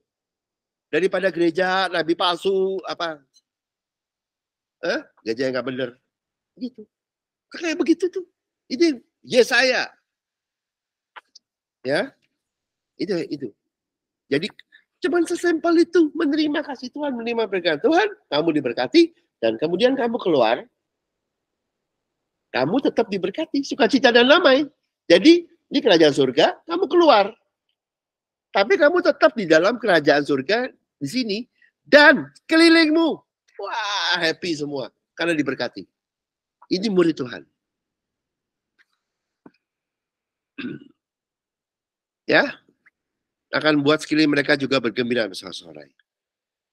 Daripada gereja nabi palsu apa? Gereja yang nggak bener. Gitu. Kayak begitu tuh. Ini Yesaya. Ya. Itu. Jadi cuman sesimpel itu, menerima kasih Tuhan, menerima berkat Tuhan, kamu diberkati dan kemudian kamu keluar. Kamu tetap diberkati, sukacita dan damai. Jadi di kerajaan surga kamu keluar. Tapi kamu tetap di dalam kerajaan surga di sini dan kelilingmu. Wah, happy semua karena diberkati. Ini murid Tuhan. Ya, akan buat sekeliling mereka juga bergembira bersorak-sorai.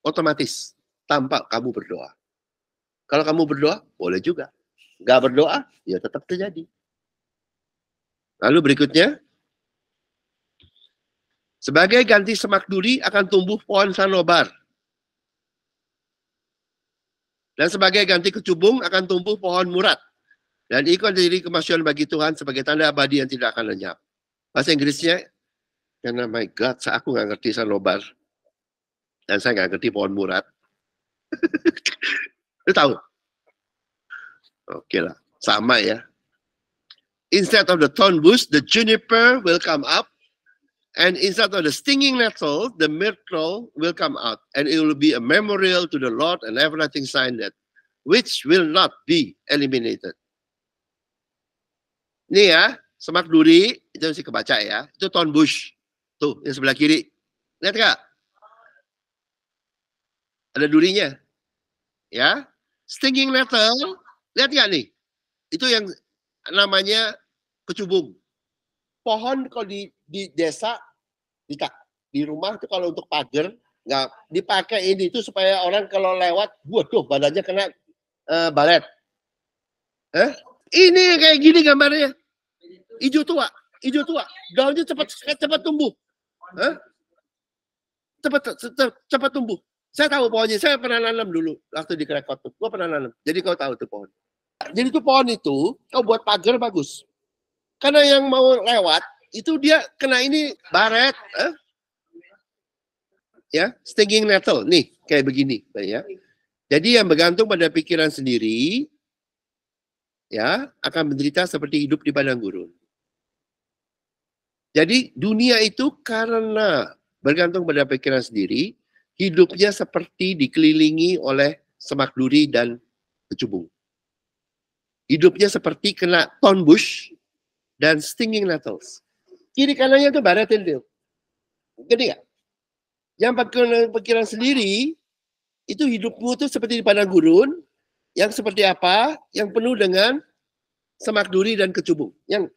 Otomatis, tanpa kamu berdoa. Kalau kamu berdoa, boleh juga. Nggak berdoa, ya tetap terjadi. Lalu berikutnya, sebagai ganti semak duri akan tumbuh pohon sanobar. Dan sebagai ganti kecubung akan tumbuh pohon murat. Dan ikon diri kemasyuran bagi Tuhan sebagai tanda abadi yang tidak akan lenyap. Bahasa Inggrisnya, karena my God, aku nggak ngerti sanobar. Dan saya nggak ngerti pohon murat. Lu tahu? Oke lah, sama ya. Instead of the thorn bush, the juniper will come up. And instead of the stinging nettle, the myrtle will come out. And it will be a memorial to the Lord and everlasting sign that which will not be eliminated. Ini ya, semak duri, itu mesti kebaca ya. Itu thorn bush. Tuh, yang sebelah kiri. Lihat nggak? Ada durinya. Ya. Stinging nettle, lihat nggak nih? Itu yang namanya kecubung. Pohon kalau di desa, di rumah itu kalau untuk pagar, nggak dipakai ini itu supaya orang kalau lewat, waduh badannya kena baret. Ini kayak gini gambarnya. Hijau tua. Daunnya cepat tumbuh. Cepat tumbuh. Saya tahu pohonnya, saya pernah nanam dulu waktu di Krakot tuh. Gua pernah nanam. Jadi kau tahu tuh pohon. Jadi tuh pohon itu kau buat pagar bagus. Karena yang mau lewat itu dia kena ini baret, ya, stinging nettle nih kayak begini, ya. Jadi yang bergantung pada pikiran sendiri, ya akan menderita seperti hidup di padang gurun. Jadi dunia itu karena bergantung pada pikiran sendiri, hidupnya seperti dikelilingi oleh semak duri dan kecubung. Hidupnya seperti kena thorn bush dan stinging nettles. Kiri kanannya itu baratin dia. Gede gak? Yang pikiran sendiri, itu hidupmu itu seperti di padang gurun, yang seperti apa? Yang penuh dengan semak duri dan kecubung. Yang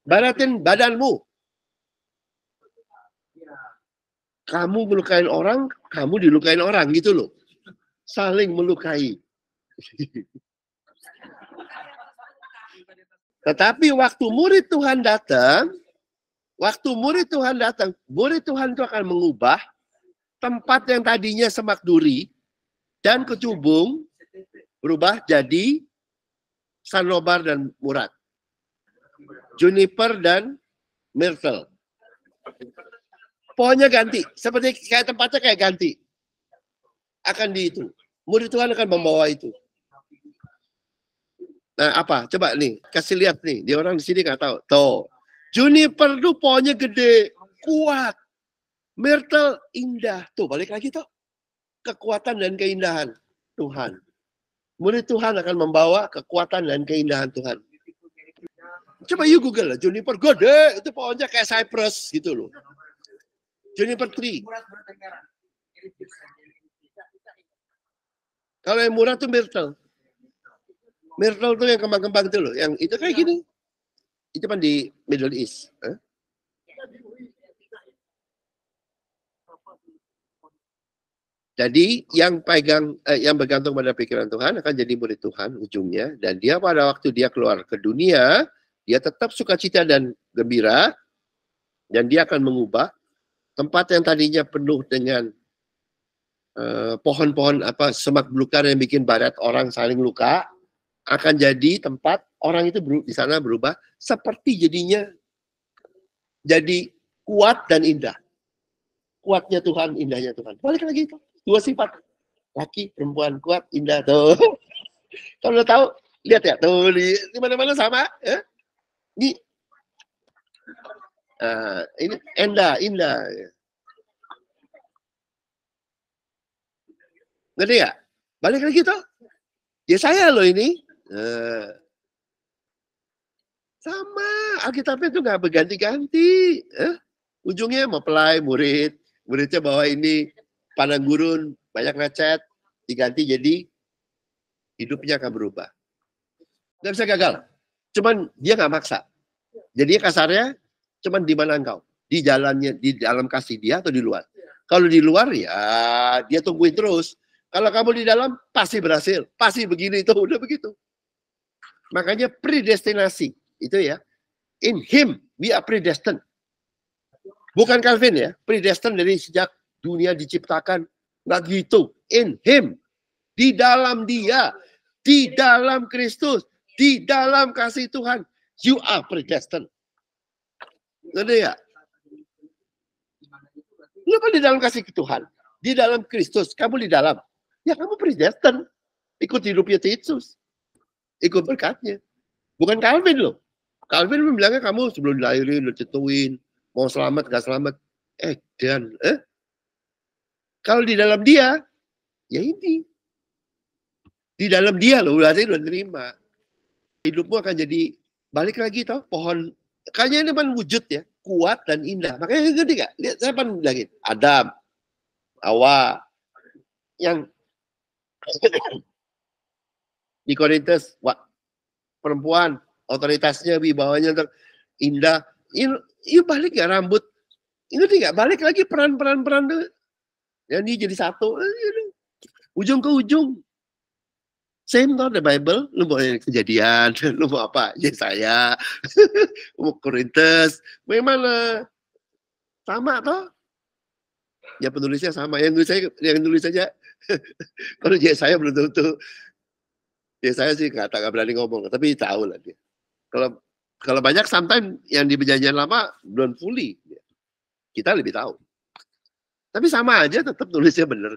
baratin badanmu. Kamu melukain orang, kamu dilukain orang gitu loh. Saling melukai. Tetapi waktu murid Tuhan datang, murid Tuhan itu akan mengubah tempat yang tadinya semak duri dan kecubung berubah jadi sanobar dan murad. Juniper dan myrtle. Pohonnya ganti, seperti kayak tempatnya kayak ganti. Akan di itu. Murid Tuhan akan membawa itu. Nah, apa? Coba nih, kasih lihat nih. Dia orang di sini nggak tahu. Tuh. Juniper tuh pohonnya gede, kuat. Myrtle indah. Tuh, balik lagi tuh. Kekuatan dan keindahan Tuhan. Murid Tuhan akan membawa kekuatan dan keindahan Tuhan. Coba you Google lah, juniper gede, itu pohonnya kayak cypress gitu loh. Juniper tree. Kalau yang murah tuh myrtle. Myrtle tuh yang kembang-kembang tuh loh, yang itu kayak gini. Itu kan di Middle East. Jadi yang bergantung pada pikiran Tuhan akan jadi murid Tuhan ujungnya, dan dia pada waktu dia keluar ke dunia, dia tetap sukacita dan gembira, dan dia akan mengubah tempat yang tadinya penuh dengan pohon-pohon semak belukar yang bikin barat orang saling luka, akan jadi tempat orang itu di sana berubah seperti jadinya jadi kuat dan indah. Kuatnya Tuhan, indahnya Tuhan. Balik lagi itu. Dua sifat. Laki, perempuan, kuat, indah. Tuh. Kalau udah tahu, lihat ya. Tuh, di mana-mana sama. Ya? Ini indah. Ngerti gak? Balik lagi tuh. Ya saya loh ini. Sama. Alkitabnya tuh gak berganti-ganti. Ujungnya mempelai murid. Muridnya bawa ini padang gurun, banyak lecet, diganti jadi hidupnya akan berubah. Nggak bisa gagal. Cuman dia nggak maksa. Jadi kasarnya, cuman di mana engkau? Di jalannya, di dalam kasih dia atau di luar? Kalau di luar ya dia tungguin terus. Kalau kamu di dalam pasti berhasil, pasti begini itu udah begitu. Makanya predestinasi itu ya. In him we are predestined. Bukan Calvin ya, predestined dari sejak dunia diciptakan. Nggak gitu. In him. Di dalam dia. Di dalam Kristus. Di dalam kasih Tuhan. You are predestined. Ngerti ya? Lu kan di dalam kasih Tuhan. Di dalam Kristus. Kamu di dalam. Ya kamu predestined. Ikut hidupnya Yesus. Ikut berkatnya. Bukan Calvin loh. Calvin bilangnya kamu sebelum dilahirin, udah ditentuin. Mau selamat, gak selamat. Kalau di dalam dia, ya ini. Di dalam dia loh, berarti udah terima. Hidupmu akan jadi, balik lagi toh, pohon. Kayaknya ini kan wujud ya, kuat dan indah. Makanya ngerti gak? Lihat, saya kan bilangin. Adam, Hawa, yang di Korintus, perempuan, otoritasnya, wibawanya indah. Ini balik ya rambut. Ngerti gak? Balik lagi peran-peran tuh. Yang ini jadi satu. Ujung ke ujung. Same toh the Bible. Lu mau Kejadian. Lu mau apa? Yesaya. Mau Korintus. Bagaimana? Sama toh. Ya penulisnya sama. Yang nulis saja. Kalau Yesaya belum tentu. Yesaya sih gak berani ngomong. Tapi tahu lah dia. Kalau banyak sometimes yang di Perjanjian Lama belum fully. Kita lebih tahu. Tapi sama aja tetap tulisnya benar.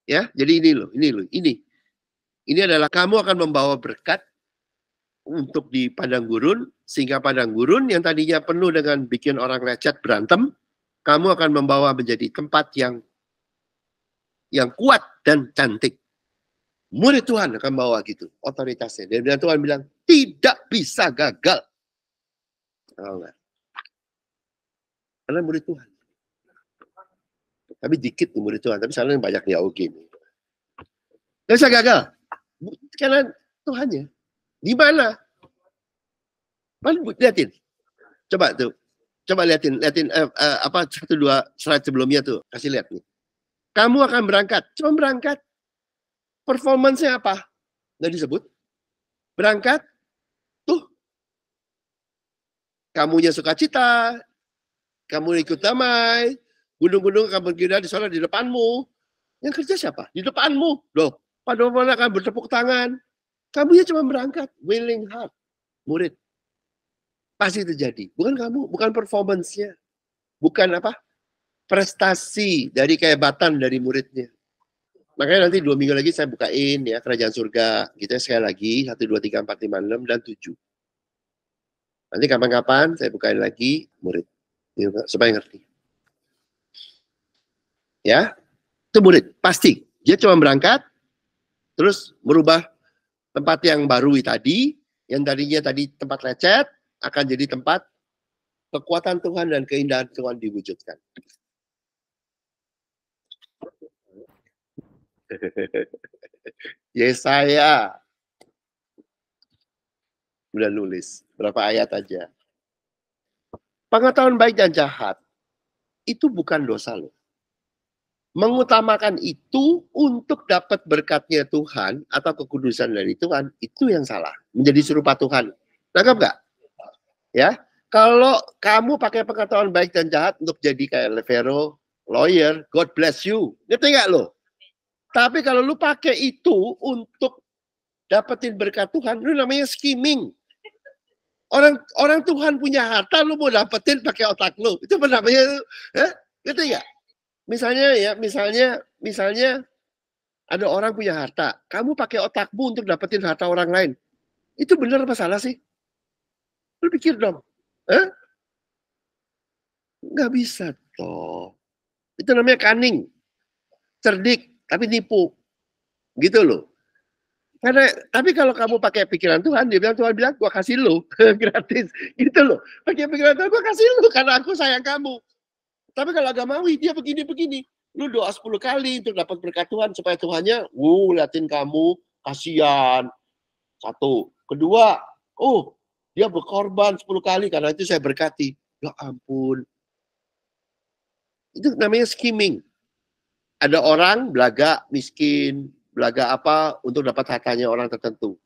Ya, jadi ini loh. Ini adalah kamu akan membawa berkat untuk di padang gurun, sehingga padang gurun yang tadinya penuh dengan bikin orang lecet berantem, kamu akan membawa menjadi tempat yang kuat dan cantik. Murid Tuhan akan bawa gitu, otoritasnya. Dan Tuhan bilang, tidak bisa gagal. Oh, enggak. Karena murid Tuhan. Tapi dikit nih murid Tuhan, tapi sekarang banyak di AUG. Gak bisa gagal. Karena Tuhannya. Di mana? Lihatin. Coba tuh. Coba lihatin apa 1-2 slide sebelumnya tuh. Kasih lihat nih. Kamu akan berangkat. Cuma berangkat. Performance-nya apa? Nggak disebut. Berangkat. Tuh. Kamunya sukacita. Kamu ikut damai. Gunung-gunung akan berkira di sana di depanmu. Yang kerja siapa? Di depanmu. Loh. Pada mana akan bertepuk tangan. Kamunya cuma berangkat. Willing heart. Murid. Pasti terjadi. Bukan kamu. Bukan performance-nya. Bukan apa? Prestasi dari kehebatan dari muridnya. Makanya nanti 2 minggu lagi saya bukain ya Kerajaan Surga. Gitu ya sekali lagi 1, 2, 3, 4, 5, 6 dan 7. Nanti kapan-kapan saya bukain lagi murid supaya ngerti. Ya, itu murid pasti. Dia cuma berangkat, terus merubah tempat yang baru tadi, yang tadinya tadi tempat lecet akan jadi tempat kekuatan Tuhan dan keindahan Tuhan diwujudkan. Yesaya udah nulis berapa ayat aja. Pengetahuan baik dan jahat itu bukan dosa loh. Mengutamakan itu untuk dapat berkatnya Tuhan atau kekudusan dari Tuhan, itu yang salah. Menjadi serupa Tuhan. Nangkap nggak? Ya, kalau kamu pakai pengetahuan baik dan jahat untuk jadi kayak Levero, lawyer, God bless you. Ngerti nggak lo? Tapi kalau lu pakai itu untuk dapetin berkat Tuhan, lu namanya skimming. Orang Tuhan punya harta, lu mau dapetin pakai otak lu. Itu namanya, ngerti nggak? Misalnya ada orang punya harta, kamu pakai otakmu untuk dapetin harta orang lain. Itu benar apa salah sih? Lu pikir dong. Nggak bisa toh. Itu namanya cunning. Cerdik, tapi nipu. Gitu loh. Tapi kalau kamu pakai pikiran Tuhan, Tuhan bilang, gua kasih lu gratis. Gitu loh. Pakai pikiran Tuhan, gua kasih lu karena aku sayang kamu. Tapi kalau agamawi, dia begini-begini. Lu doa 10 kali untuk dapat berkat Tuhan, supaya Tuhannya, liatin kamu, kasihan. 1. Kedua, dia berkorban 10 kali, karena itu saya berkati. Ya ampun. Itu namanya skimming. Ada orang belaga, miskin, belaga apa untuk dapat hartanya orang tertentu.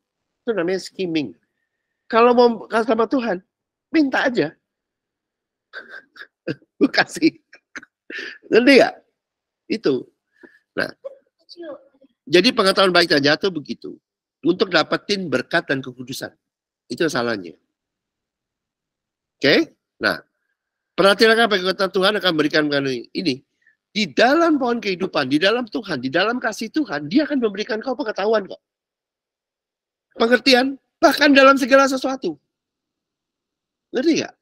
Itu namanya skimming. Kalau mau sama Tuhan, minta aja. Gue kasih. Ngerti gak? Itu. Nah, jadi pengetahuan baik dan jahat itu begitu. Untuk dapetin berkat dan kekudusan. Itu salahnya. Oke? Nah, perhatikan kekuatan Tuhan akan berikan ini. Di dalam pohon kehidupan, di dalam Tuhan, di dalam kasih Tuhan, dia akan memberikan kau pengetahuan kok. Pengertian, bahkan dalam segala sesuatu. Ngerti gak?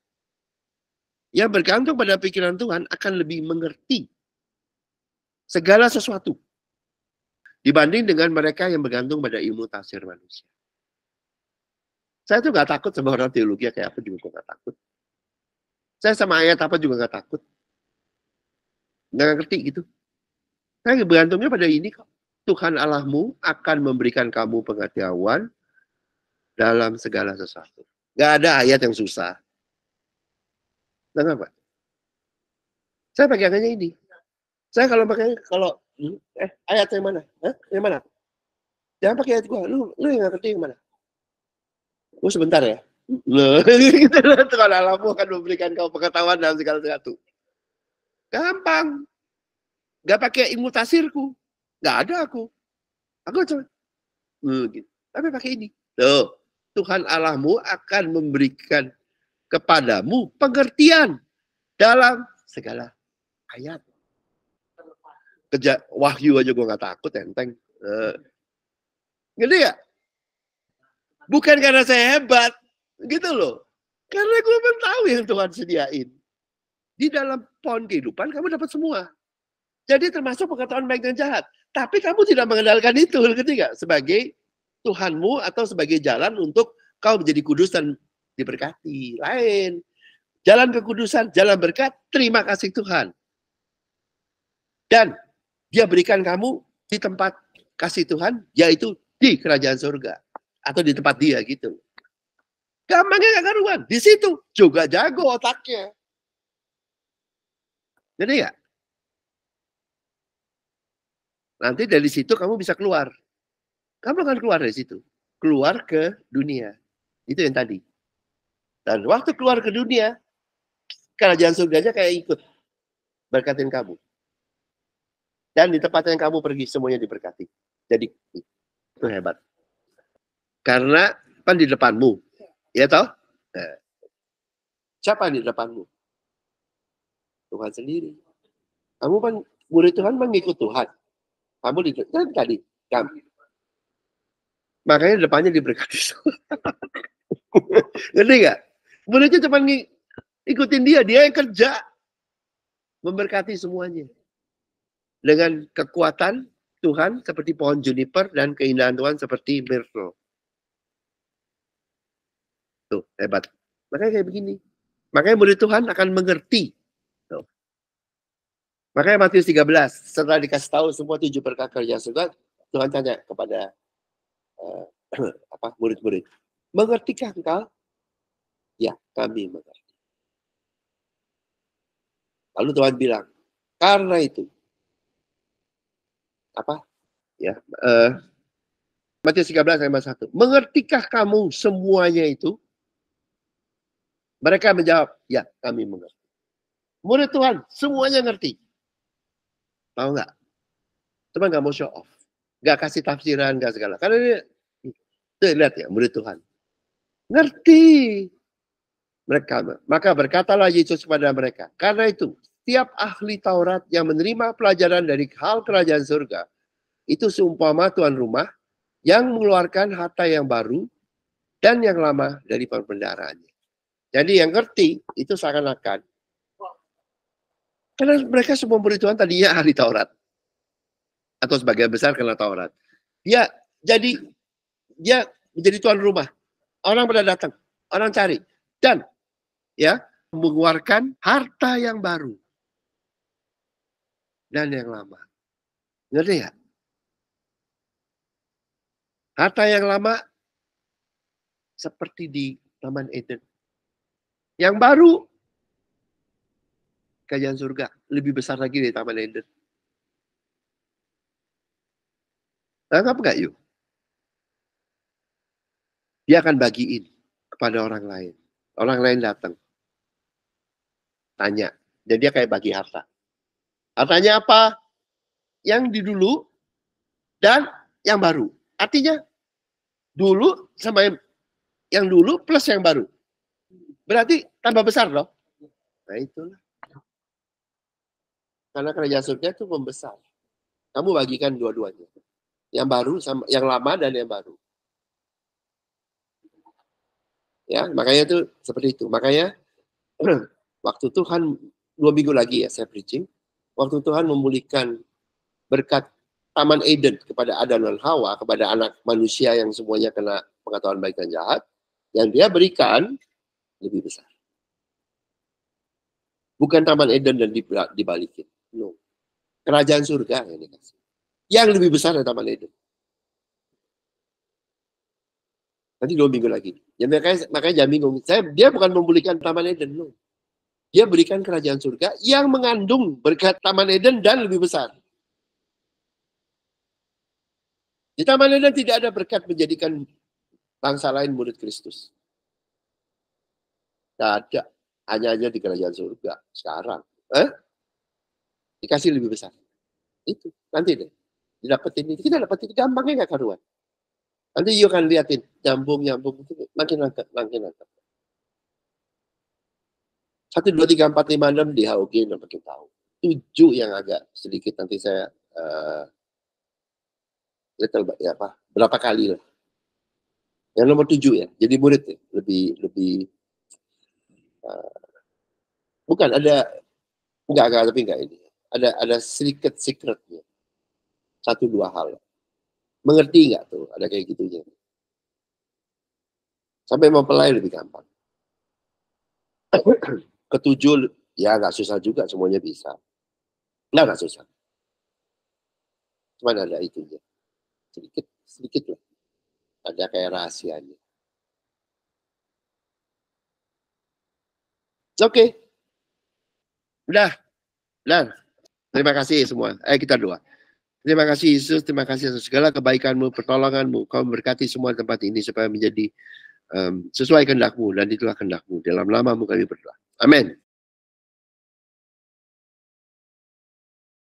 Yang bergantung pada pikiran Tuhan akan lebih mengerti segala sesuatu. Dibanding dengan mereka yang bergantung pada ilmu tafsir manusia. Saya tuh gak takut sama orang teologi kayak apa juga gak takut. Saya sama ayat apa juga gak takut. Nggak ngerti gitu. Saya bergantungnya pada ini kok. Tuhan Allahmu akan memberikan kamu pengetahuan dalam segala sesuatu. Nggak ada ayat yang susah. Kenapa? Saya pegangannya ini. Saya kalau ayat yang mana? Yang mana? Jangan pakai ayat gua. Lu yang nggak ngerti yang mana? Lu sebentar ya. Tuhan Allahmu akan memberikan kamu pengetahuan dalam segala sesuatu. Gampang. Gak pakai ilmu tasirku. Gak ada aku. Aku cuma. Gitu. Tapi pakai ini. Tuh. Tuhan Allahmu akan memberikan kepadamu pengertian dalam segala ayat. Wahyu aja gue gak takut, enteng. Ngerti nggak? Bukan karena saya hebat, gitu loh. Karena gue pun tahu yang Tuhan sediain. Di dalam pohon kehidupan kamu dapat semua. Jadi termasuk pengetahuan baik dan jahat. Tapi kamu tidak mengendalikan itu, ngerti nggak? Sebagai Tuhanmu atau sebagai jalan untuk kau menjadi kudus dan diberkati. Lain. Jalan kekudusan, jalan berkat, terima kasih Tuhan. Dan dia berikan kamu di tempat kasih Tuhan, yaitu di kerajaan surga. Atau di tempat dia gitu. Gampangnya gak karuan. Di situ juga jago otaknya. Jadi ya, nanti dari situ kamu bisa keluar. Kamu akan keluar dari situ. Keluar ke dunia. Itu yang tadi. Dan waktu keluar ke dunia, kerajaan surganya kayak ikut. Berkatin kamu. Dan di tempat yang kamu pergi, semuanya diberkati. Jadi, itu hebat. Karena kan di depanmu. Ya toh? Nah, siapa yang di depanmu? Tuhan sendiri. Kamu kan murid Tuhan mengikut Tuhan. Kamu di kan tadi. Kamu. Makanya depannya diberkati. Ngerti nggak? Muridnya cuma ikutin dia yang kerja. Memberkati semuanya. Dengan kekuatan Tuhan seperti pohon juniper dan keindahan Tuhan seperti myrtle. Tuh, hebat. Makanya kayak begini. Makanya murid Tuhan akan mengerti. Tuh. Makanya Matius 13, setelah dikasih tahu semua 7 berkat kerja surga, Tuhan tanya kepada murid-murid, mengertikah engkau? Ya, kami mengerti. Lalu Tuhan bilang, karena itu, Matius 13 ayat 1, mengertikah kamu semuanya itu? Mereka menjawab, ya kami mengerti. Murid Tuhan, semuanya ngerti. Tahu nggak? Cuma nggak mau show off. Nggak kasih tafsiran, nggak segala. Karena dia, tuh, lihat ya, murid Tuhan. Ngerti. Maka berkatalah Yesus kepada mereka. Karena itu, setiap ahli Taurat yang menerima pelajaran dari hal kerajaan surga, itu seumpama tuan rumah yang mengeluarkan harta yang baru dan yang lama dari perbendaharanya. Jadi yang ngerti itu seakan-akan. Karena mereka semua murid Tuhan tadinya ahli Taurat. Atau sebagian besar kenal Taurat. Dia menjadi tuan rumah. Orang pada datang. Orang cari. Dan ya mengeluarkan harta yang baru. Dan yang lama. Ngerti ya? Harta yang lama seperti di Taman Eden. Yang baru kerajaan surga lebih besar lagi dari Taman Eden. Anggap nggak yuk? Dia akan bagiin kepada orang lain. Orang lain datang. Tanya. Dan dia kayak bagi harta. Hartanya apa? Yang di dulu dan yang baru. Artinya dulu sama yang dulu plus yang baru. Berarti tambah besar loh. Nah itulah. Karena kerajaan surga itu membesar. Kamu bagikan dua-duanya. Yang baru sama yang lama dan yang baru. Ya, makanya itu seperti itu. Makanya waktu Tuhan 2 minggu lagi ya saya preaching. Waktu Tuhan memulihkan berkat Taman Eden kepada Adam dan Hawa, kepada anak manusia yang semuanya kena pengetahuan baik dan jahat, yang dia berikan lebih besar. Bukan Taman Eden dan dibalikin. No. Kerajaan surga yang dikasih. Yang lebih besar dari Taman Eden. Nanti 2 minggu lagi. Ya, makanya jangan bingung. Dia bukan memulihkan Taman Eden. No. Dia berikan kerajaan surga yang mengandung berkat Taman Eden dan lebih besar. Di Taman Eden tidak ada berkat menjadikan bangsa lain murid Kristus. Tidak ada. Hanya di kerajaan surga sekarang. Dikasih lebih besar. Itu. Nanti deh. Didapetin ini. Kita dapetin gampangnya nggak karuan. Nanti you akan liatin. Nyambung. Makin lengkap. 1, 2, 3, 4, 5, 6 di HOG makin tahu. 7 yang agak sedikit nanti saya little ya apa Berapa kali lah. Yang nomor 7 ya, jadi murid ya. Lebih bukan enggak tapi enggak ini. Ada sedikit secretnya. 1-2 hal. Mengerti enggak tuh? Ada kayak gitunya. Sampai mempelai lebih gampang. Ketujuh, ya nggak susah juga, semuanya bisa. Nggak susah. Cuman ada itunya. Sedikit lah. Ada kayak rahasianya. Oke. Udah. Terima kasih semua. Kita doa. Terima kasih Yesus, terima kasih atas segala kebaikan-Mu, pertolongan-Mu. Kau memberkati semua tempat ini supaya menjadi sesuai kehendak-Mu, dan itulah kehendak-Mu. Dalam nama-Mu kami berdoa. Amin.